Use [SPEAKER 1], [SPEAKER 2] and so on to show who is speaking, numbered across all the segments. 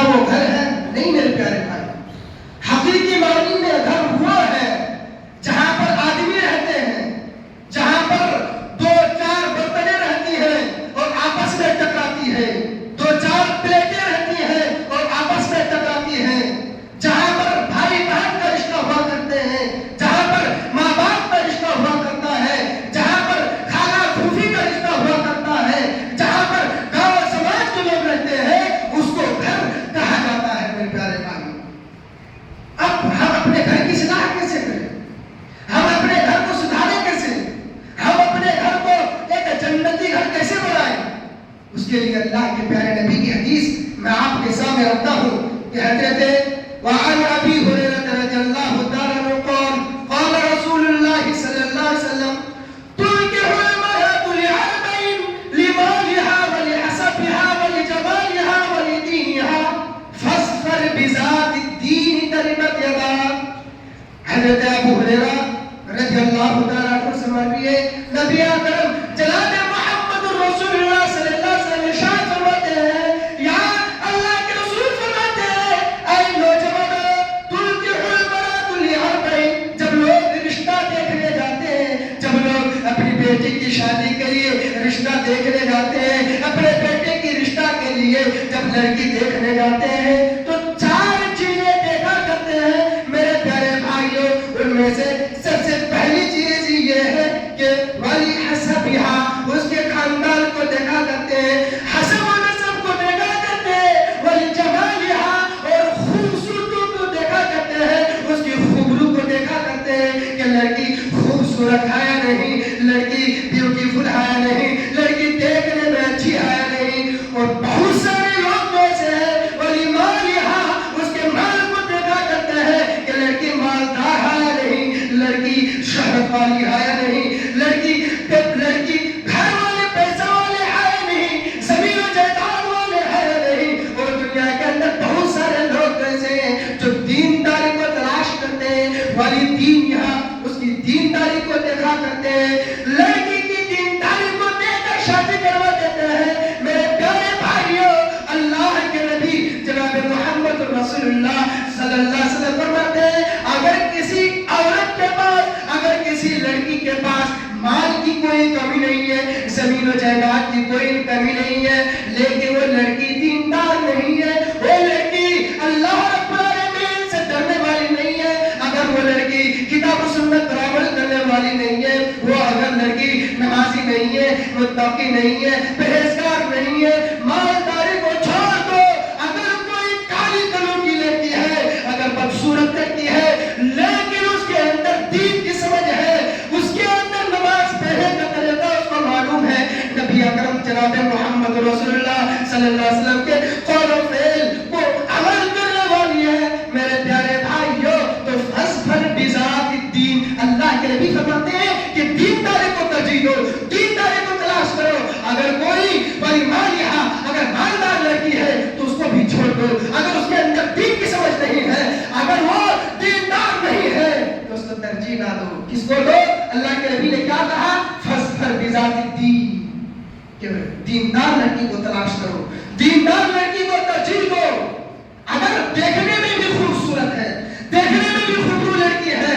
[SPEAKER 1] وہ گھر ہے؟ نہیں میرے پیارے بھائی، حقیقی معنی میں گھر وہ ہے جہاں پر آدمی رہتے ہیں، جہاں پر دو چار برتنیں رہتی ہیں اور آپس میں ٹکراتی ہے، دو چار پلیٹیں رہتی ہیں اور آپس میں ٹکراتی ہیں، جہاں پر بھائی بہن کا رشتہ ہوا کرتے ہیں، جہاں پر ماں باپ کا رشتہ ہوا کرتا ہے، جہاں پر خالہ پھوپھی کا رشتہ ہوا کرتا ہے، جہاں پر گاؤں سماج کے لوگ رہتے ہیں، اس کو گھر کہا جاتا ہے میرے پیارے بھائی۔ اب ہم اپنے گھر کی اصلاح کیسے کریں؟ ہم اپنے گھر کو سدھاریں کیسے؟ ہم اپنے گھر کو ایک جنتی گھر کیسے بنائیں؟ اس کے لیے اللہ کے پیارے نبی کی حدیث میں آپ کے سامنے رکھتا ہوں کہ حضرت وعن ابی ہریرہ رضی اللہ تعالی عنہ قال قال رسول اللہ صلی اللہ علیہ وسلم تنكح المرأة لأربع لمالها ولحسبها ولجمالها ولدينها فاظفر بذات الدين تربت يداك۔ حضرت ابو ہریرہ رضی اللہ تعالی عنہ سے مروی ہے، نبی اکرم جناب محمد رسول اللہ صلی اللہ علیہ وسلم ارشاد فرماتے ہیں، یا اللہ کے رسول فرماتے ہیں، اے نوجوانوں، تنكح المرأة لأربع، جب لوگ رشتہ دیکھنے جاتے ہیں، جب لوگ اپنی بیٹی کی شادی کے لیے رشتہ دیکھنے جاتے ہیں، اپنے بیٹے کی رشتہ کے لیے جب لڑکی دیکھنے جاتے ہیں تو چار چیزیں دیکھا کرتے ہیں میرے پیارے بھائیوں۔ ان میں سے سب سے پہلی چیز یہ ہے کہ ولی حسبھا، اس کے خاندان کو دیکھا کرتے ہیں، حسب و نسب کو دیکھا کرتے ہیں، ولی جمالھا، اور خوبصورتی کو دیکھا کرتے ہیں، اس کی خوبرو کو دیکھا کرتے ہیں کہ لڑکی خوبصورت ہے یا نہیں، لڑکی بیوٹیفل ہے یا نہیں، لڑکی دیکھنے میں اچھی ہے یا نہیں۔ اور بہت سارے لوگ ایسے ہیں ولی مالھا، اس کے مال کو دیکھا کرتے ہیں کہ لڑکی مالدار ہے یا نہیں، لڑکی شہرت والی ہے یا نہیں، لڑکی گھر والے پیسہ والے ہے یا نہیں، زمین و جائیداد والے ہے یا نہیں۔ اور دنیا کے اندر بہت سارے لوگ ایسے ہیں جو دینداری کو تلاش کرتے ہیں، والی دین یہاں اس کی دینداری کو دیکھا کرتے ہیں، لڑکی کی دینداری کو دیکھ کر شادی کروا دیتے ہیں۔ میرے پیارے بھائیوں، اللہ کے نبی جناب محمد رسول اللہ صلی اللہ علیہ وسلم فرماتے ہیں، اگر کسی عورت کے پاس، اگر کسی لڑکی کے پاس مال کی کوئی کمی نہیں ہے، زمین و جائیداد کی کوئی کمی نہیں ہے، لیکن وہ لڑکی دیندار نہیں ہے، وہ لڑکی اللہ رب العالمین سے ڈرنے والی نہیں ہے، اگر وہ لڑکی کتاب و سنت پر عمل کرنے والی نہیں ہے، وہ اگر لڑکی نمازی نہیں ہے، متقی نہیں ہے، پرہیزگار نہیں ہے، مالداری کو چھوڑ دو، اگر کوئی کالی کلوں کی لڑکی ہے، اگر بدصورت لڑکی ہے لیکن اس کے اندر دین کی سمجھ ہے، اس کے اندر نماز پڑھنے کا طریقہ اس کو معلوم ہے، نبی اکرم جناب محمد رسول اللہ صلی اللہ علیہ وسلم کے قول و فعل کو عمل کرنے والی ہے، میرے پیارے بھائیوں، تو فاظفر بذات الدین، اللہ کے نبی فرماتے ہیں کہ دینداری کو ترجیح دو، دینداری کو تلاش کرو، اگر کوئی ولی مالھا، اگر مالدار لڑکی ہے تو اس کو بھی چھوڑ دو، اگر اس کے اندر دین کی سمجھ نہیں ہے، اگر وہ دیندار نہیں ہے تو اس کو ترجیح نہ دو۔ کس کو دو؟ اللہ کے نبی نے کیا کہا؟ فاظفر بذات الدین، کہ دیندار لڑکی کو تلاش کرو، دیندار لڑکی کو ترجیح دو، اگر دیکھنے میں بھی خوبصورت ہے، دیکھنے میں بھی خوبصورت لڑکی ہے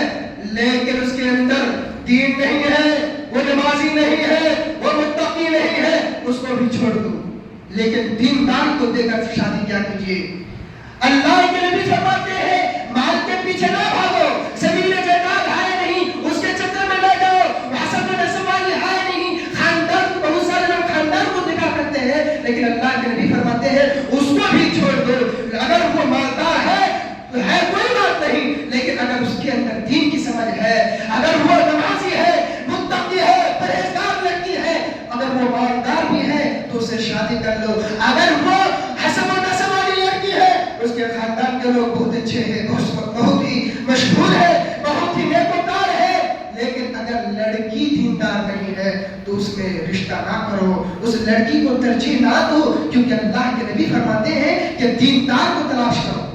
[SPEAKER 1] لیکن اس کے اندر دین نہیں ہے، وہ نمازی نہیں ہے، وہ متقی نہیں ہے، اس کو بھی چھوڑ دو، لیکن دیندار کو دے کر شادی کیا کیجیے۔ اللہ کے نبی فرماتے ہیں مال کے پیچھے نہ بھاگو، زمین جائیداد ہے نہیں اس کے چکر میں نہ جاؤ، حسب و نسب والی ہے نہیں، خاندان، بہت سارے لوگ خاندان کو دکھا کرتے ہیں لیکن اللہ کے نبی فرماتے ہیں اس کو بھی چھوڑ دو، اگر وہ مالدار ہے تو ہے کوئی بات نہیں، لیکن اگر اس کے اندر دین کی سمجھ ہے، اگر وہ نمازی ہے، متقی ہے، پرہیزگار لڑکی ہے، اگر وہ مالدار بھی ہے تو اسے شادی کر لو، اگر وہ حسب و نسب والی لڑکی ہے، اس کے خاندان کے لوگ بہت اچھے ہیں، بہت ہی مشہور ہے، بہت ہی نیکوکار ہے، لیکن اگر لڑکی دیندار نہیں ہے تو اس میں رشتہ نہ کرو، اس لڑکی کو ترجیح نہ دو، کیونکہ اللہ کے نبی فرماتے ہیں کہ دیندار کو تلاش کرو۔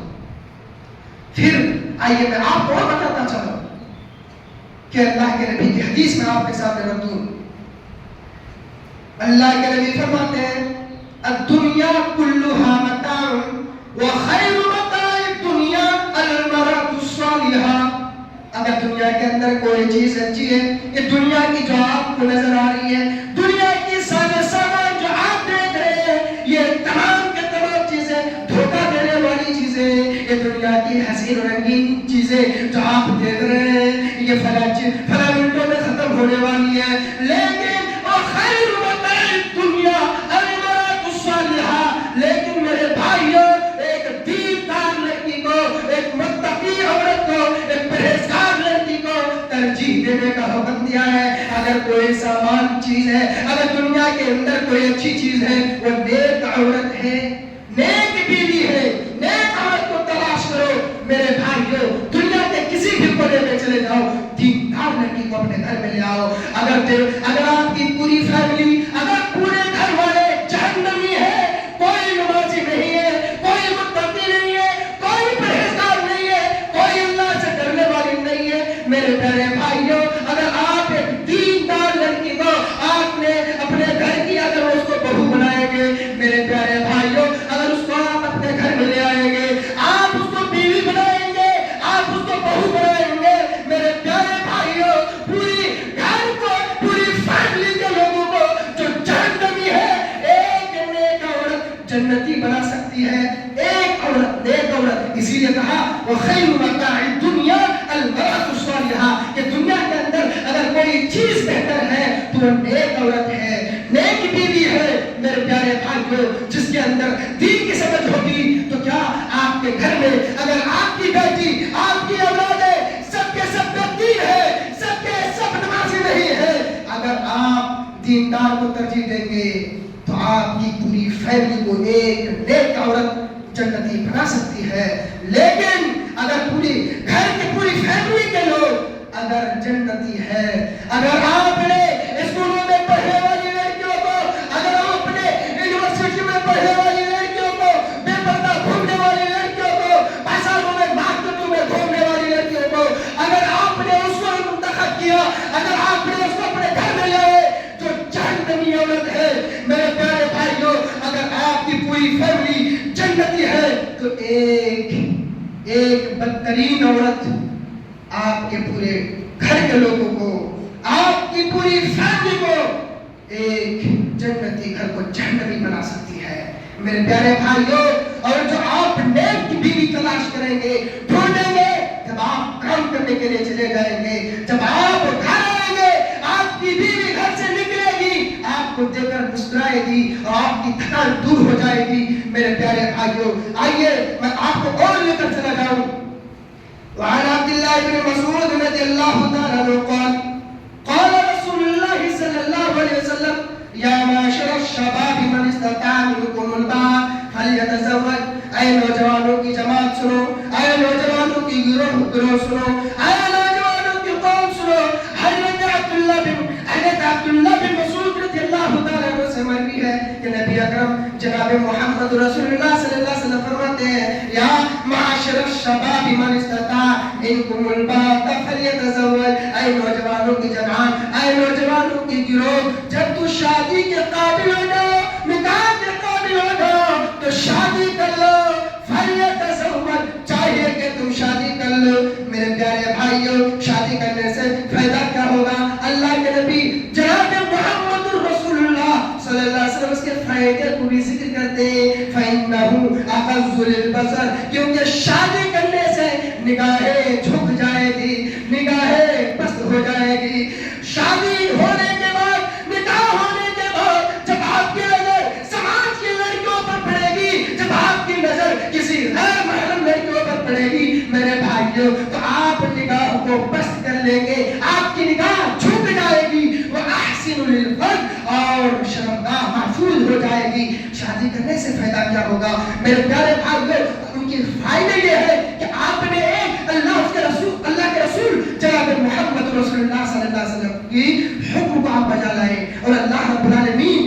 [SPEAKER 1] پھر آئیے میں آپ کو بتاتا چلوں کہ اللہ کے نبی کی حدیث میں آپ کے سامنے رکھ دوں۔ اللہ کے نبی فرماتے ہیں الدنیا کلھا متاع وَخَيْرُ مَتَاعِ الدُّنْيَا الْمَرْأَةُ الصَّالِحَةُ. اگر دنیا کے اندر کوئی چیز اچھی ہے، یہ دنیا کی جو آپ کو نظر آ رہی ہے، دنیا کی سامان جو آپ دیکھ رہے ہیں، یہ تمام کے تمام چیزیں دھوکہ دینے والی چیزیں، یہ دنیا کی حسین و رنگین چیزیں جو آپ دیکھ رہے ہیں، یہ فلاں منٹوں میں ختم ہونے والی ہے. لیکن وَخَيْرُ مَتَاعِ الدُّنْيَا الْمَرْأَةُ الصَّالِحَةُ. لیکن میرے بھائیوں، ایک دیندار لڑکی کو، ایک متقی عورت کو، ایک پرہیزگار لڑکی کو ترجیح دینے کا حکم دیا ہے. اگر کوئی سامان چیز ہے، اگر دنیا کے اندر کوئی اچھی چیز ہے، وہ نیک عورت ہے، نیک بیوی ہے، نیک عورت کو تلاش کرو. میرے بھائیوں، دنیا کے کسی بھی کونے میں چلے جاؤ، دیندار لڑکی کو اپنے گھر میں لے آؤ. اگر آپ کی پوری فیملی، اگر پورے گھر والے جہنمی ہے، کوئی نمازی نہیں ہے، کوئی متقی نہیں ہے، کوئی پرہیزگار نہیں ہے، کوئی اللہ سے ڈرنے والی نہیں ہے، میرے پیارے بھائیوں، اگر آپ ایک دیندار لڑکی کو آپ نے اپنے گھر کی، اگر اس کو بہو بنائیں گے، میرے پیارے بھائیوں، اگر اس کو آپ اپنے گھر میں لے آئیں گے، آپ اس کو بیوی بنائیں گے، آپ اس کو بہو بنائیں گے، میرے پیارے بھائیوں، پوری گھر کو، پوری فیملی کے لوگوں کو جو جہنمی ہے، ایک نیک عورت جنتی بنا سکتی ہے. ایک عورت، نیک عورت. اسی لیے کہا وَخَيْرُ مَتَاعِ الدُّنْيَا الْمَرْأَةُ الصَّالِحَةُ، کہ دنیا کے اندر اگر کوئی چیز بہتر ہے تو وہ نیک عورت ہے، نیک بیوی ہے. میرے پیارے بھائیوں، جس کے اندر دین کی سمجھ ہوگی تو کیا آپ کے گھر میں اگر آپ کی بیٹی، آپ کی اولادیں سب کے سب دین ہے، سب کے سب نمازی نہیں ہے، اگر آپ دیندار کو ترجیح دیں گے تو آپ کی پوری فیملی کو ایک نیک عورت جنتی بنا سکتی ہے. لیکن اگر پوری گھر کی پوری فیملی کے لوگ اگر جنتی ہے، اگر آپ نے اسکولوں میں پڑھنے والی لڑکیوں کو، اگر آپ نے یونیورسٹی میں پڑھنے والی لڑکیوں کو، بے پردہ گھومنے والی لڑکیوں کو، بازاروں میں مارکیٹوں میں گھومنے والی لڑکیوں کو، اگر آپ نے اس کو منتخب کیا، اگر آپ نے اس کو اپنے گھر میں لائے جو جہنمی عورت ہے، میرے پیارے بھائیوں، اگر آپ کی پوری فیملی جنتی ہے تو ایک بدترین عورت آپ کے پورے گھر کے لوگوں کو، آپ کی پوری فیملی کو ایک جنتی گھر کو جہنمی بنا سکتی ہے. میرے پیارے بھائیوں، اور جو آپ نیک بیوی تلاش کریں گے، ڈھونڈیں گے، جب آپ کام کرنے کے لیے چلے جائیں گے، جب آپ گھر آئیں گے، آپ کی بیوی گھر سے نکلے گی، آپ کو دیکھ کر مسکرائے گی اور آپ کی تھکان دور ہو جائے گی. میرے پیارے بھائیوں، آئیے میں آپ کو اور لے کر چلا جاؤں. وعن عبد الله بن مسعود رضي الله تعالى عنه قال قال رسول الله صلى الله عليه وسلم يا معشر الشباب من استطاع منكم الباء فليتزوج. اے نوجوانوں کی جماعت سنو، اے نوجوانوں کی گروہ سنو، اے نوجوانوں کی قوم سنو. حضرت عبداللہ بن مسعود رضی اللہ تعالیٰ عنہ سے مروی ہے کہ نبی اکرم جناب محمد رسول اللہ صلی اللہ علیہ وسلم فرماتے ہیں یا معاشر الشباب من استطاع منکم الباء فلیتزوج. اے نوجوانوں کی جماعت، اے نوجوانوں کی گروہ، جب تو شادی کے قابل ہو جاؤ، نکاح کے قابل ہو جاؤ تو شادی کر لو. فلیتزوج، چاہیے کہ تم شادی کر لو. میرے پیارے بھائیوں، شادی کرنے سے فائدہ کیا ہوگا؟ اللہ کے نبی جناب محمد رسول اللہ صلی اللہ علیہ وسلم اس کے فائدے کو بھی ذکر کرتے ہیں. فَإِنَّهُ أَغَضُّ لِلْبَصَرِ، کیونکہ شادی کرنے سے نگاہیں جھک جائے گی، نگاہیں پست ہو جائے گی. شادی ہونے کے بعد، نکاح ہونے کے بعد جب آپ کی نظر سماج کی لڑکیوں پر پڑے گی، جب آپ کی نظر کسی غیر محرم لڑکیوں پر پڑے گی، میرے بھائیوں، تو آپ نگاہ کو پست کر لیں گے، آپ کی نگاہ جھک جائے گی. وَأَحْسِنُ لِلْفَرْجِ، اور شرمگاہ محفوظ ہو جائے گی. شادی کرنے سے فائدہ کیا ہوگا؟ میرے پیارے بھائیوں، ان کی فائدہ یہ ہے کہ آپ نے ایک اللہ کے رسول جناب محمد رسول اللہ صلی اللہ علیہ وسلم کی حکم کو آپ بجا لائے، اور اللہ رب العالمین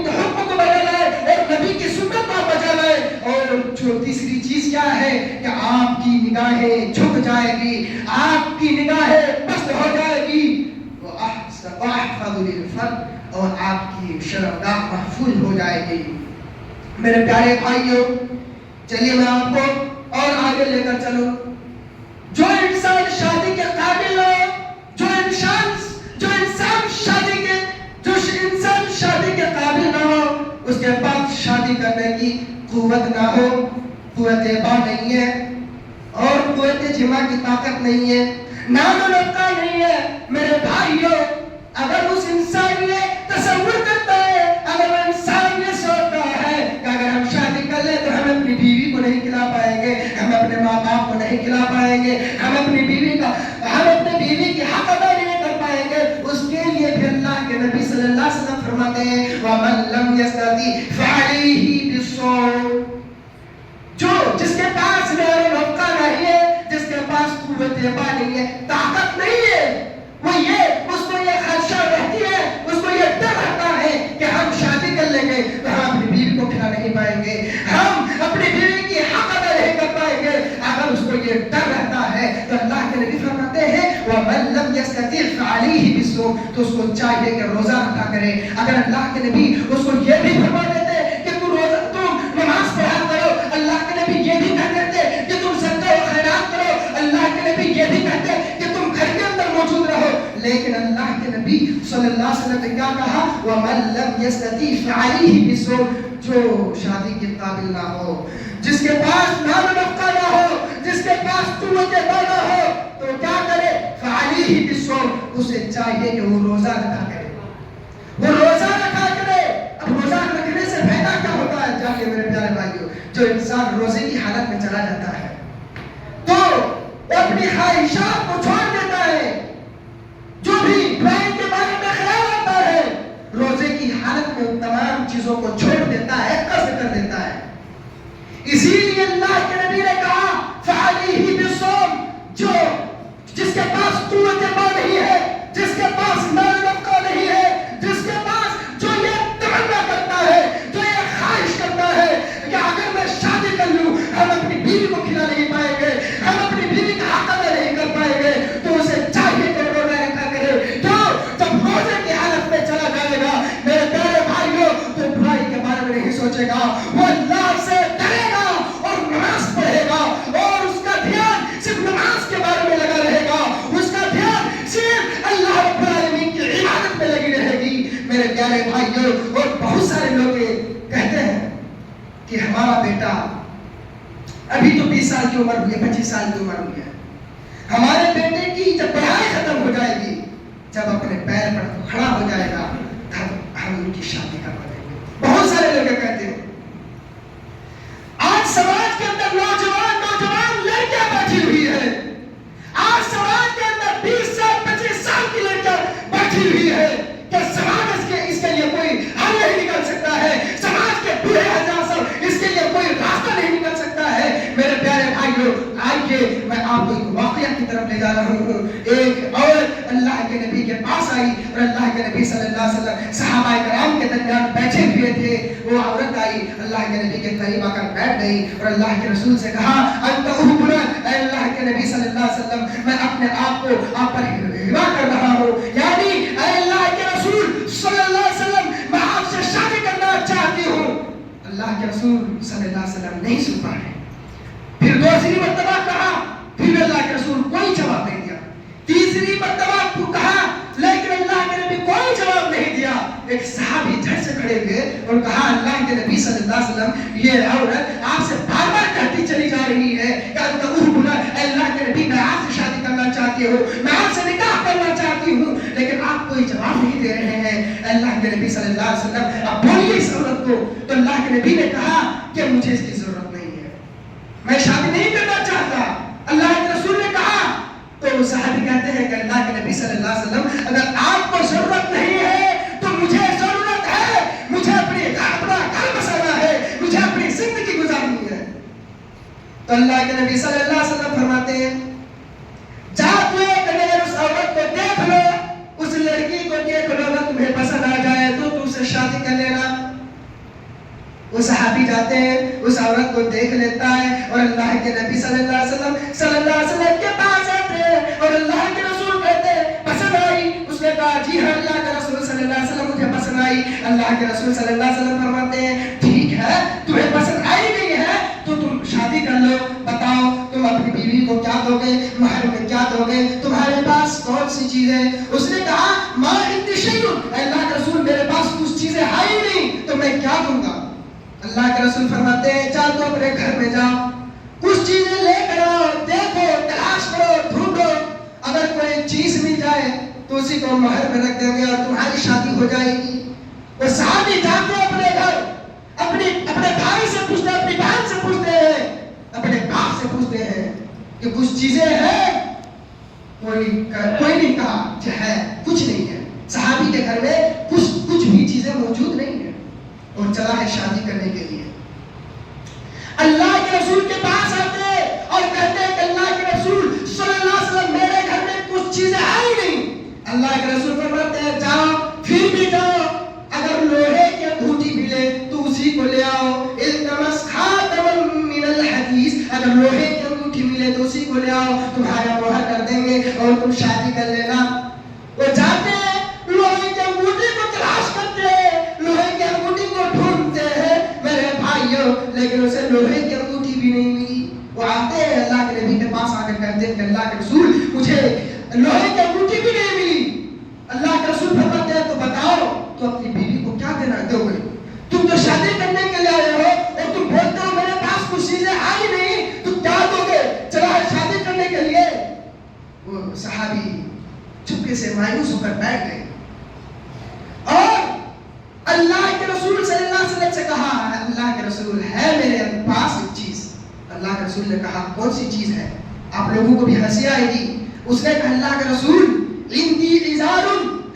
[SPEAKER 1] کے حکم کو بجا لائے، اور نبی کی سنت کو آپ بجا لائے. اور جو تیسری چیز کیا ہے کہ آپ کی نگاہیں جھک جائے گی، آپ کی نگاہیں پست ہو جائے گی. وَأَحْفَظُ لِلْفَرْجِ، اور آپ کی شرمگاہ محفوظ ہو جائے گی. میرے پیارے بھائیوں، چلیے میں آپ کو اور آگے لے کر چلوں. جو انسان شادی کے قابل ہو، جو انسان شادی کے قابل نہ ہو، اس کے پاس شادی کرنے کی قوت نہ ہو، قوت با نہیں ہے اور قوت جمع کی طاقت نہیں ہے، نام و نقطہ نہیں ہے. میرے بھائیوں، اگر اس انسان یہ تصور کرتا ہے، اگر وہ انسان یہ سوچتا ہے کہ اگر ہم شادی کر لیں تو ہم اپنی بیوی کو نہیں کھلا پائیں گے، ہم اپنے ماں باپ کو نہیں کھلا پائیں گے، ہم اپنی بیوی کی حق ادا نہیں کر پائیں گے، اس کے لیے بھی اللہ کے نبی صلی اللہ علیہ وسلم فرماتے ہیں وَمَن لَمْ يَسْتَطِعْ فَعَلَيْهِ بِالصَّوْمِ. جس کے پاس نعمت موقع نہیں ہے، جس کے پاس قوت با نہیں ہے، طاقت نہیں ہے، اس کو یہ خدشہ رہتی ہے، اس کو یہ ڈر رہتا ہے کہ ہم شادی کر لیں گے تو ہم اپنی بیوی کو کھلا نہیں پائیں گے، ہم اپنی بیوی کی حق ادا نہیں کر پائیں گے. اگر اس کو یہ ڈر رہتا ہے تو اللہ کے نبی فرماتے ہیں وَمَن لَمْ يَسْتَطِعْ فَعَلَيْهِ بِالصَّوْمِ، تو اس کو چاہیے کہ روزہ رکھا کرے. اگر اللہ کے نبی اس کو یہ بھی فرما دیتے کہ تم نماز پڑھا کرو، اللہ کے نبی یہ بھی کہہ دیتے کہ تم صدقہ و خیرات کرو، اللہ کے نبی یہ بھی کہتے کہ تم گھر کے اندر موجود رہو، لیکن اللہ کے نبی صلی اللہ علیہ وسلم نے کیا کہا وَمَن لَمْ يَسْتَطِعْ فَعَلَيْهِ بِالصَّوْمِ. جو شادی کے قابل نہ ہو، جس کے پاس نام و نقطہ نہ ہو، جس کے پاس قوت با نہ ہو، تو کیا کرے فَعَلَيْهِ بِالصَّوْمِ. اسے چاہیے کہ وہ روزہ رکھا کرے، وہ روزہ رکھا کرے. اب روزہ رکھنے سے فائدہ کیا ہوتا ہے؟ جا کے میرے پیارے بھائیوں، جو انسان روزے کی حالت میں چلا جاتا ہے تو وہ اپنی خواہشات کو چھوڑ دیتا ہے، جو بھی برائی کے بارے میں خیال آتا ہے روزے کی حالت میں ان تمام چیزوں کو چھوڑ دیتا ہے، قصد کر دیتا ہے. اسی لیے اللہ کے نبی نے کہا فَعَلَيْهِ بِالصَّوْمِ. جس کے پاس قوت با نہیں ہے، جس کے پاس نام نقطہ نہیں ہے، جس کے پاس جو یہ تمنا کرتا ہے، جو یہ خواہش کرتا ہے کہ اگر میں شادی کر لوں ہم اپنی بیوی کو کھلا نہیں پائیں گے، ہم اپنی بیوی کا حق ادا نہیں کر پائیں گے، تو اسے چاہیے کہ روزہ رکھا کرے. جب روزے کی حالت میں چلا جائے گا میرے پیارے بھائیوں تو برائی کے بارے میں نہیں سوچے گا، وہ اللہ سے ڈرے گا اور نماز پڑھے گا اور اس کا دھیان صرف نماز کے بارے میں لگا رہے گا، اس کا دھیان صرف اللہ رب العالمین کی عبادت میں لگی رہے گی. میرے پیارے بھائیوں، اور بہت سارے لوگ کہتے ہیں کہ ہمارا بیٹا ابھی تو 20 سال کی عمر ہوئی ہے، 25 سال کی عمر ہوئی ہے، ہمارے بیٹے کی جب پڑھائی ختم ہو جائے گی، جب اپنے پیر پر کھڑا ہو جائے گا تب ہم ان کی شادی کروا دیں گے. بہت سارے لوگ کہتے ہیں. آج سماج کے اندر نوجوان لڑکیاں بیٹھی ہوئی ہے، آج سماج کے اندر 20 سال 25 سال کی لڑکیاں بیٹھی ہوئی ہے کہ سماج اس کے لیے کوئی حل نہیں نکل سکتا ہے، سماج کے بوڑھے حضرات صاحب اس کے لیے کوئی راستہ نہیں نکل سکتا ہے. میرے پیارے بھائیوں، آئیے میں آپ کو ایک واقعہ کی طرف لے جا رہا ہوں. ایک عورت اللہ کے نبی کے پاس آئی اور اللہ کے نبی صلی اللہ علیہ وسلم صحابہ کرام کے درمیان بیٹھے ہوئے تھے. وہ عورت آئی، اللہ کے نبی کے قریب آ کر بیٹھ گئی اور اللہ کے رسول سے کہا انت احبنا، اے اللہ کے نبی صلی اللہ علیہ وسلم میں اپنے آپ کو آپ پر ہبا کر رہا ہوں، یعنی اے اللہ کے رسول صلی اللہ علیہ وسلم میں آپ سے شادی کرنا چاہتی ہوں. اللہ کے رسول صلی اللہ علیہ وسلم نہیں سن پائے. پھر دوسری مرتبہ کہا، پھر اللہ کے رسول کوئی جواب نہیں دیا. تیسری مرتبہ کو کہا لیکن اللہ کے نبی کوئی جواب نہیں دیا. ایک صحابی جھٹ سے کھڑے ہوئے اور کہا اللہ کے نبی صلی اللہ علیہ وسلم یہ عورت آپ سے بار بار کہتی چلی جا رہی ہے کہ انت احبنا، اے اللہ کے نبی میں آپ سے شادی کرنا چاہتی ہوں، میں آپ سے نکاح کرنا چاہتی ہوں، لیکن آپ کوئی جواب نہیں دے رہے ہیں. اللہ کے نبی صلی اللہ علیہ وسلم اب بولیے اس عورت کو. تو اللہ کے نبی نے کہا کہ مجھے اس کی ضرورت نہیں ہے، میں شادی نہیں کرنا چاہتا. اللہ کے رسول نے کہا تو صحابی کہتے ہیں کہ اللہ کے نبی صلی اللہ علیہ وسلم اگر آپ کو ضرورت نہیں ہے تو مجھے ضرورت ہے، مجھے اپنا گھر بسانا ہے، مجھے اپنی زندگی گزارنی ہے. تو اللہ کے نبی صلی اللہ علیہ وسلم فرماتے ہیں جا تو اس عورت کو دیکھ لو، اس لڑکی کو دیکھ لو، اگر تمہیں پسند آ جائے تو تم سے شادی کر لینا. وہ صحابی جاتے ہیں، اس عورت کو دیکھ لیتا ہے اور اللہ کے نبی صلی اللہ علیہ وسلم کے پاس آتے ہیں اور اللہ کے رسول کہتے ہیں پسند آئی. اس نے نے کہا جی ہاں اللہ کے رسول صلی اللہ علیہ وسلم مجھے پسند آئی. اللہ کے رسول صلی اللہ علیہ وسلم فرماتے ہیں ٹھیک ہے تمہیں پسند آئی نہیں ہے تو تم شادی کر لو. بتاؤ تم اپنی بیوی کو کیا دو گے, مہر میں کیا دو گے, تمہارے پاس کون سی چیز ہے؟ اس نے کہا ما عندی شیء, اللہ کے رسول میرے پاس کچھ چیزیں ہے ہی نہیں تو میں کیا دوں گا. اللہ کے رسول فرماتے ہیں چل تو اپنے گھر میں جاؤ, کچھ چیزیں لے کر آؤ, دیکھو تلاش کرو ڈھونڈو, اگر کوئی چیز مل جائے تو اسی کو مہر میں رکھ دیں گے اور تمہاری شادی ہو جائے گی. وہ صحابی جاتے اپنے گھر, اپنے بھائی سے پوچھتے, اپنی بہن سے پوچھتے ہیں, اپنے باپ سے پوچھتے ہیں کہ کچھ چیزیں ہیں؟ کوئی نہیں کہا کہ ہے, کچھ نہیں ہے. صحابی کے گھر میں کچھ بھی چیزیں موجود نہیں ہیں اور چلا ہے شادی کرنے کے لیے. اللہ کے رسول کے پاس آتے اور کہتے ہیں کہ اللہ کے رسول صلی اللہ علیہ وسلم میرے گھر میں کچھ چیزیں ہے ہی نہیں. اللہ کے رسول فرماتے ہیں جاؤ, پھر بھی جاؤ, اگر لوہے کی انگوٹھی ملے تو اسی کو لے آؤ. التمس خاتما من الحدیث, اگر لوہے کی انگوٹھی ملے تو اسی کو لے آؤ, تمہارا مہر کر دیں گے اور تم شادی کر لینا. وہ جاتے ہیں, لوہے کی انگوٹھی کو تلاش کرتے ہیں, لوہے کی انگوٹھی کو ڈھونڈتے ہیں میرے بھائیوں, لیکن اسے لوہے کی انگوٹھی بھی نہیں ملی. وہ آتے ہیں اللہ کے نبی کے پاس آ کر کہتے ہیں کہ اللہ کے رسول مجھے لوہے کی انگوٹھی بھی نہیں ملی. اللہ کے رسول فرماتے ہیں تو بتاؤ تو اپنی بیوی کو کیا دینا دو گے؟ تم تو شادی کرنے کے لیے آئے ہو اور تم بولتے ہو میرے پاس کچھ چیزیں آئی نہیں, تم کیا دو گے؟ چلا شادی کرنے کے لیے. وہ صحابی چپکے سے مایوس ہو کر بیٹھ گئے اور اللہ کے رسول صلی اللہ علیہ وسلم سے کہا اللہ کے رسول ہے میرے پاس ایک چیز. اللہ کے رسول نے کہا کون سی چیز ہے؟ آپ لوگوں کو بھی ہنسی آئے گی. اس نے کہا اللہ کے رسول عندی ازار,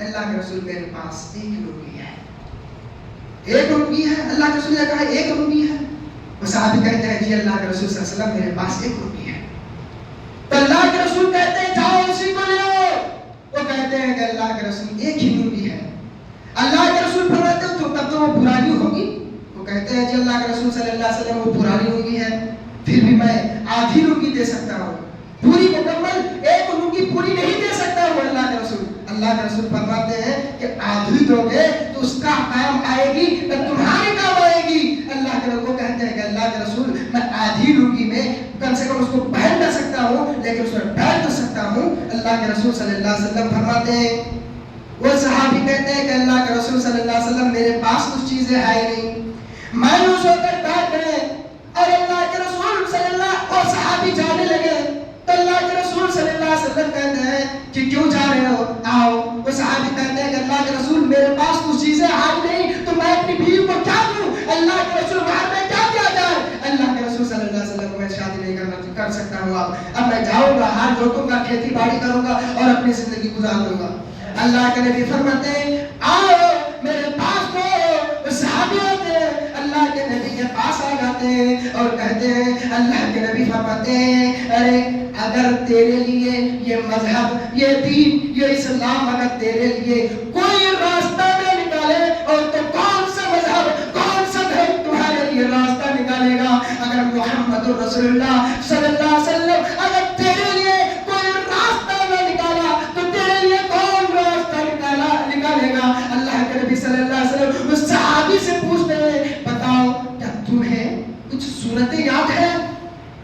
[SPEAKER 1] اللہ کے رسول میرے پاس ایک لنگی ہے. ایک لنگی ہے؟ اللہ کے رسول نے کہا ایک لنگی ہے. وہ صحابی کہتے ہیں جی اللہ کے رسول صلی اللہ علیہ وسلم میرے پاس ایک لنگی ہے. تو اللہ کے رسول کہتے ہیں جاؤ اسی کو لے آؤ. وہ کہتے ہیں کہ اللہ کے رسول ایک ہی لنگی ہے. اللہ کے رسول فرماتے ہیں تو تب تو وہ پرانی ہوگی. وہ کہتے ہیں جی اللہ کے رسول صلی اللہ علیہ وسلم وہ پرانی لنگی ہے, پھر بھی میں آدھی لنگی دے سکتا ہوں, پوری مکمل ایک لنگی پوری نہیں دے سکتا ہوں. اللہ کے رسول فرماتے ہیں کہ آدھی دو گے تو اس کا کام آئے گی تو تمہارے کام آئے گی. اللہ کے رسول کہتے ہیں کہ اللہ کے رسول میں آدھی لنگی میں کم سے کم اس کو پہن نہ سکتا ہوں لیکن اس میں بیٹھ نہ سکتا ہوں. اللہ کے رسول صلی اللہ علیہ وسلم فرماتے ہیں, وہ صحابی کہتے ہیں کہ اللہ کے رسول صلی اللہ علیہ وسلم میرے پاس کچھ چیزیں ہے ہی نہیں. مایوس ہو کر بیٹھ گئے اور اللہ کے رسول صلی اللہ اور صحابی جانے لگے تو اللہ کے رسول صلی اللہ علیہ وسلم کہتے ہیں کہ کیوں جا رہے ہو, آؤ. وہ صحابی کہتے ہیں کہ اللہ کے رسول میرے پاس کچھ چیزیں آئی نہیں تو میں اپنی بیوی کو کیا دوں؟ اللہ کے رسول وہاں میں کیا دیا جائے؟ اللہ کے رسول صلی اللہ علیہ وسلم میں شادی نہیں کر سکتا ہوں. اب میں جاؤں گا, ہاتھ جوتوں گا, کھیتی باڑی کروں گا اور اپنی زندگی گزار دوں گا. اللہ کے نبی فرماتے ہیں آؤ میرے پاس کو. صحابی ہوتے ہیں اللہ کے نبی کے پاس آ جاتے ہیں اور کہتے ہیں, اللہ کے نبی فرماتے ہیں ارے اگر تیرے لیے یہ مذہب, یہ دین, یہ اسلام اگر تیرے لیے کوئی راستہ نہ نکالے اور تو کون سا مذہب, کون سا دھرم تمہارے لیے راستہ نکالے گا؟ اگر محمد رسول اللہ صلی اللہ علیہ وسلم اگر تیرے لیے کوئی راستہ نہ نکالا تو تیرے لیے کون راستہ نکالے گا؟ اللہ کے نبی صلی اللہ علیہ وسلم اس صحابی سے پوچھتے ہیں بتاؤ کیا تمہیں کچھ صورتیں یاد ہے؟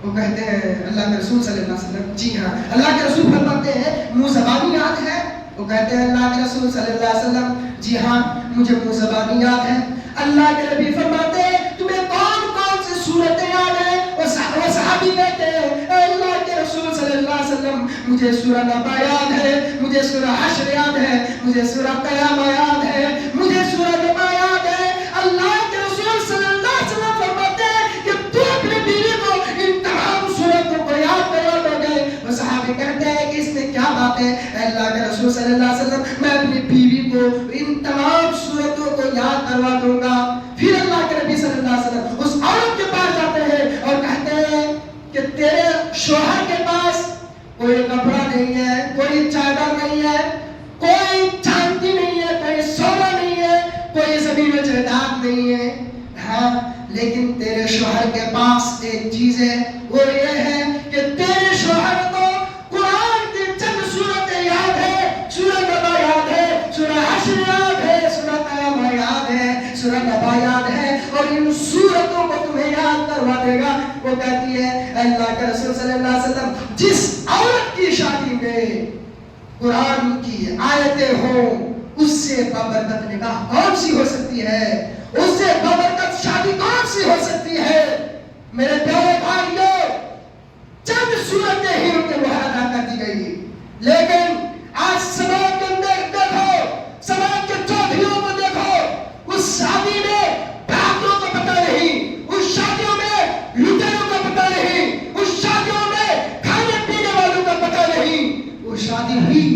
[SPEAKER 1] وہ کہتے ہیں اللہ کے رسول صلی اللہ علیہ وسلم جی ہاں. اللہ کے رسول فرماتے ہیں منہ زبانی یاد ہے؟ وہ کہتے ہیں اللہ کے رسول صلی اللہ علیہ وسلم جی ہاں مجھے منہ زبانی یاد ہے. اللہ کے نبی فرماتے ہیں تمہیں کون کون سی صورتیں یاد ہیں؟ وہ صحابی کہتے ہیں اللہ کے رسول صلی اللہ علیہ وسلم مجھے سورہ نبا یاد ہے, مجھے سورہ حشر یاد ہے, مجھے سورہ قیامہ یاد ہے, مجھے سورہ نبا یاد ہے. اللہ کے رسول صلی اللہ علیہ وسلم فرماتے ہیں کہ تو اپنی بیوی کو ان تمام سورتوں کو یاد کروا دو گے. وہ صحابی کہتے ہیں کہ اس میں کیا بات ہے؟ اللہ کے رسول صلی اللہ علیہ وسلم میں اپنی بیوی کو ان تمام سورتوں کو یاد کروا دوں گا. پھر اللہ کے نبی صلی اللہ علیہ وسلم اس عورت کے پاس جاتے ہیں اور کہتے ہیں کہ تیرے شوہر کے پاس کوئی کپڑا نہیں ہے, کوئی چادر نہیں ہے, کوئی چاندی نہیں ہے, کوئی سونا نہیں ہے, کوئی زمین و جائیداد نہیں ہے, ہاں لیکن تیرے شوہر کے پاس ایک چیز ہے, وہ یہ ہے کہ تیرے شوہر کو قرآن کی چند سورتیں یاد ہے, سورہ نبا یاد ہے, دے گا. وہ کہتی ہے اللہ کے رسول صلی اللہ علیہ وسلم جس عورت کی شادی میں قرآن کی آیتیں ہوں اس سے بابرکت نکاح کون سی ہو سکتی ہے؟ اس سے بابرکت شادی کون سی ہو سکتی ہے؟ میرے پیارے بھائیوں، چند صورتیں ہی ان کے مہیا کر دی گئی، لیکن آج سماج کے اندر دیکھو، سماج کے چودھریوں کو دیکھو، اس شادی میں براتوں کو پتہ نہیں، اس شادیوں میں لٹیروں کا پتہ نہیں، اس شادیوں میں کھانے پینے والوں کا پتہ نہیں. وہ شادی ہوئی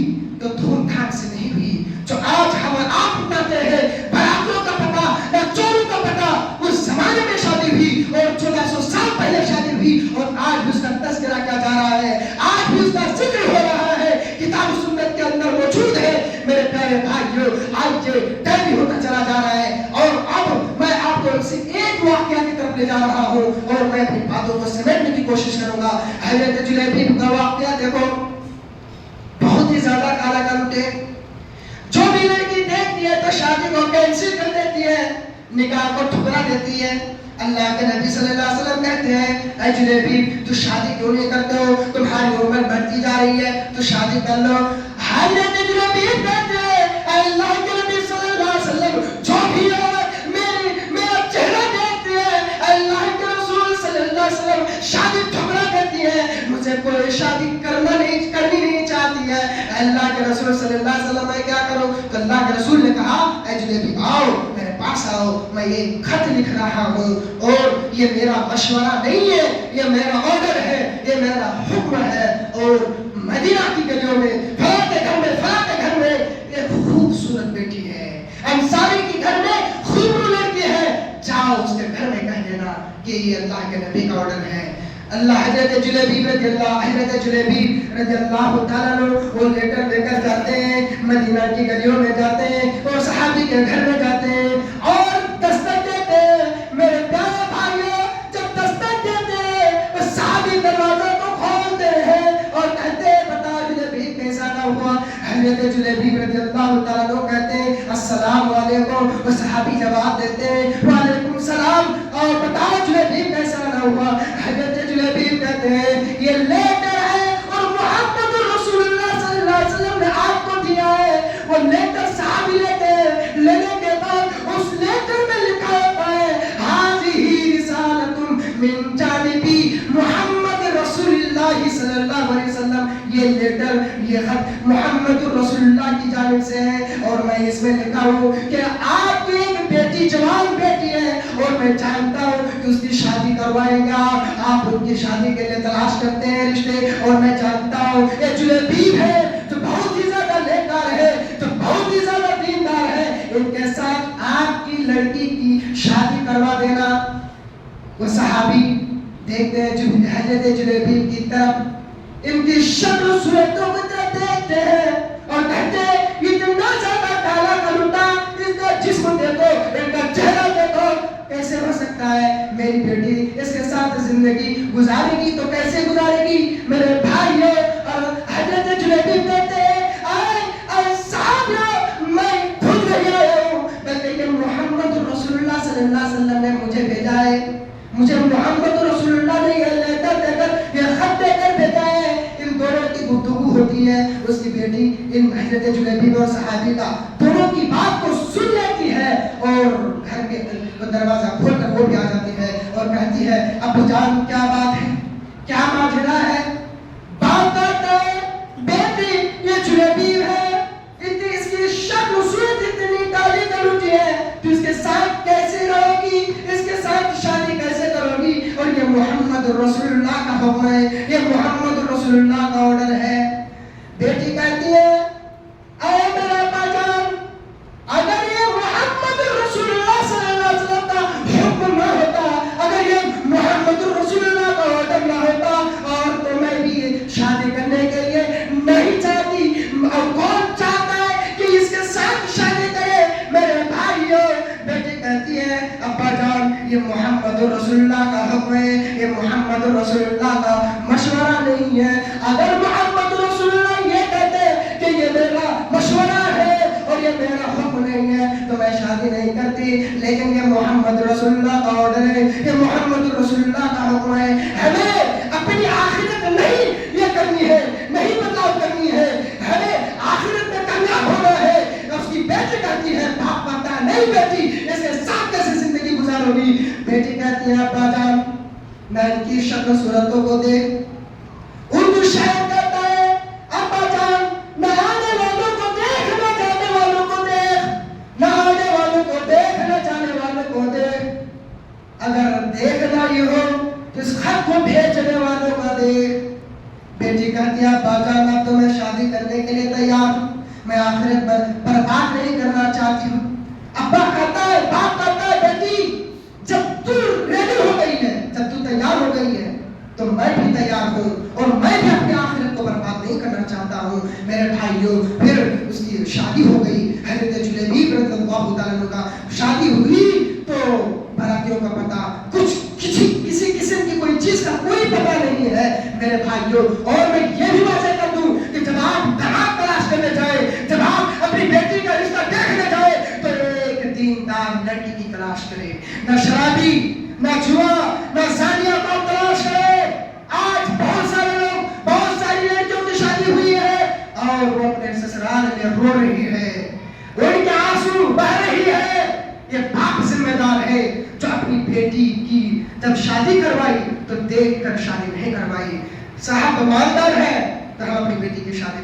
[SPEAKER 1] تو دھوم دھام سے نہیں ہوئی جو آج ہم آپ بتاتے ہیں. براتوں کا پتہ نہ چوروں کا پتہ. اس زمانے میں شادی ہوئی اور 1400 سال پہلے شادی ہوئی اور آج بھی اس کا تذکرہ کیا جا رہا ہے، آج بھی اس کا ذکر ہو رہا ہے، کتاب و سنت کے اندر موجود ہے. میرے پیارے بھائیوں، آج یہ ٹائم بھی ہوتا چلا جا رہا ہے اور اب میں آپ کو ایک واقعہ کی طرف لے جا رہا ہوں اور میں اپنی باتوں کو سمیٹنے کی کوشش کروں گا. حضرت جلیبی کا واقعہ دیکھو، بہت ہی زیادہ کالا کام تھے. جو بھی لڑکی دیکھتی ہے تو شادی کو کینسل کر دیتی ہے، نکاح کو ٹھکرا دیتی ہے. اللہ کے نبی صلی اللہ علیہ وسلم کہتے ہیں اے جلیبی تو شادی کیوں نہیں کرتے ہو؟ تمہاری عمر بڑھتی جا رہی ہے تو شادی کر لو. حضرت جلیبی کہتے ہیں اے اللہ کے نبی صلی اللہ علیہ وسلم جو بھی عورت میرا چہرہ دیکھتی ہے، اے اللہ کے رسول صلی اللہ علیہ وسلم شادی ٹھکرا دیتی ہے، مجھے کوئی شادی کرنی نہیں چاہتی ہے. اللہ کے رسول صلی اللہ علیہ وسلم میں کیا کروں؟ تو اللہ کے رسول نے کہا اے جلیبی آؤ میرے پاس آؤ، میں یہ خط لکھ رہا ہوں اور یہ میرا مشورہ نہیں ہے، یہ میرا آرڈر ہے، یہ میرا حکم ہے. اور مدینہ کی گلیوں میں فلاں کے گھر میں ایک خوبصورت بیٹی ہے، انصاری کے گھر میں خوبصورت لڑکی ہے، جاؤ اس کے گھر میں کہہ دینا کہ یہ اللہ کے نبی کا آرڈر ہے. اللہ حضرت جلیبی رضی اللہ تعالیٰ عنہ وہ لیٹر لے کر جاتے ہیں، مدینہ کی گلیوں میں جاتے ہیں اور صحابی کے گھر میں جاتے ہیں اور دستک دیتے ہیں. میرے پیارے بھائیوں، جب دستک دیتے ہیں صحابی دروازہ کو کھولتے ہیں اور کہتے ہیں بتا جلیبی کیسا نہ ہوا؟ حضرت جلیبی رضی اللہ تعالیٰ عنہ کہتے ہیں السلام علیکم. وہ صحابی جواب دیتے ہیں وعلیکم السلام، اور بتاؤ جلیبی کیسا نہ ہوا؟ حضرت جلیبی کہتے ہیں یہ لیٹر ہے اور محمد رسول اللہ صلی اللہ علیہ وسلم نے آپ کو دیا ہے. وہ لیٹر صحابی لیتے ہیں، لینے کے بعد اس لیٹر میں لکھا ہوتا ہے هذه رسالة من جانبی محمد رسول اللہ صلی اللہ علیہ وسلم. یہ لیٹر، یہ خط محمد رسول اللہ کی جانب سے ہے اور میں اس میں لکھا ہوں کہ آپ کی ایک بیٹی، جوان بیٹی ہے اور میں جانتا ہوں کہ اس کی شادی کروائیں گا، آپ ان کی شادی کے لیے تلاش کرتے ہیں رشتے، اور میں جانتا ہوں یہ جلیبی ہے جو بہت ہی زیادہ نیکار ہے، جو بہت ہی زیادہ دیندار ہے، ان کے ساتھ آپ کی لڑکی کی شادی کروا دینا. وہ صحابی دیکھتے ہیں جو حضرت جلیبی کی طرف، ان کی شکل و صورتوں کی طرف دیکھتے ہیں اور کہتے ہیں اتنا زیادہ کالا کلوٹا، اس کا جسم دیکھو، ان کا چہرہ دیکھو، کیسے ہو سکتا ہے میری بیٹی اس کے ساتھ زندگی گزارے گی تو کیسے گزارے گی؟ میرے بھائیوں، اور حضرت جلیبی کہتے ہیں اے صحابہ میں خود نہیں آیا ہوں بلکہ محمد رسول اللہ صلی اللہ علیہ وسلم نے مجھے بھیجا ہے، مجھے محمد رسول اللہ نے یہ لیٹر دے کر، یہ خط دے کر بھیجا ہے. ان دونوں کی گفتگو ہوتی ہے، اس کی بیٹی ان حضرت جلیبی اور صحابی کا دونوں کی بات کو سن لیتی ہے اور گھر کے دروازہ کھول کر وہ بھی آ جاتی ہے اور کہتی ہے ابو جان کیا بات ہے، کیا ماجرا ہے؟ بات کرتا ہے بیٹی یہ جلیبی ہے، اتنی اس کی شکل و صورت اتنی کالی کلوٹی ہے، تو اس کے ساتھ کیسے رہو گی، اس کے ساتھ شادی کیسے کرو گی؟ اور یہ محمد رسول اللہ کا حکم ہے، یہ محمد رسول اللہ کا آرڈر ہے. بیٹی کہتی ہے اے میرا ابا جان، اگر یہ محمد رسول اللہ صلی اللہ علیہ وسلم کا حکم نہ ہوتا، اگر یہ محمد رسول اللہ کا آرڈر نہ ہوتا اور تو میں بھی شادی کرنے کے لیے نہیں چاہتی. اور کون چاہتا ہے کہ اس کے ساتھ شادی کرے؟ میرے بھائیوں، بیٹی کہتی ہے ابا جان یہ محمد رسول اللہ کا حکم ہے، یہ محمد رسول اللہ کا مشورہ نہیں ہے. اگر محمد رسول اللہ یہ کہتے کہ یہ میرا مشورہ ہے اور یہ میرا حکم نہیں ہے تو میں شادی نہیں کرتی، لیکن یہ محمد رسول اللہ کا آرڈر ہے، یہ محمد رسول اللہ کا حکم ہے، ہمیں اپنی آخرت نہیں یہ کرنی ہے، نہیں بدلاؤ کرنی ہے، ہمیں آخرت میں کامیاب ہونا ہے۔ اس کی بیٹی کہتی ہے، باپ کہتا ہے نہیں بیٹی اس کے ساتھ کیسے زندگی گزارو گی؟ بیٹی کہتی ہے ابا جان میں ان کی شکل صورتوں کو دیکھ، اردو شاعر کہتا ہے ابا جان نہ آنے والوں کو دیکھ نہ جانے والوں کو دیکھ، نہ آنے والوں کو دیکھ نہ جانے والوں کو دیکھ، اگر دیکھنا ہی ہو تو اس خط کو بھیجنے والوں کا دیکھ۔ بیٹی کہتی ہے ابا جان اب تو میں شادی کرنے کے لیے تیار ہوں، میں آخرت برباد نہیں کرنا چاہتی ہوں۔ ابا کہتا ہے، باپ کہتا ہے بیٹی جب تو ریڈی ہو گئی ہے، جب تو تیار ہو گئی ہے تو میں بھی تیار ہوں، اور میں بھی اپنی آخرت کو برباد نہیں کرنا چاہتا ہوں۔ میرے بھائیوں پھر اس کی شادی ہو گئی، حضرت جلیبیب رضی اللہ تعالیٰ عنہ کا شادی ہوئی تو بھراتیوں کا پتہ کچھ کسی قسم کی کوئی چیز کا کوئی پتہ نہیں ہے میرے بھائیوں۔ اور میں یہ بھی واضح کر دوں کہ جب آپ داماد تلاش کرنے جائیں، جب آپ اپنی بیٹی کا رشتہ دیکھنے جائیں تو ایک دیندار لڑکی کی تلاش کریں، نہ شرابی، نہ جوا، نہ زانیہ کو تلاش کریں۔ آج بہت سارے لوگ، بہت ساری لڑکیوں کی شادی ہوئی ہے اور وہ اپنے سسرال میں رو رہی ہے، ان کے آنسو بہہ رہی ہے۔ یہ باپ ذمہ دار ہے جو اپنی بیٹی کی جب شادی کروائی تو دیکھ کر شادی نہیں کروائی۔ صاحب مالدار ہے تو ہم اپنی بیٹی کی شادی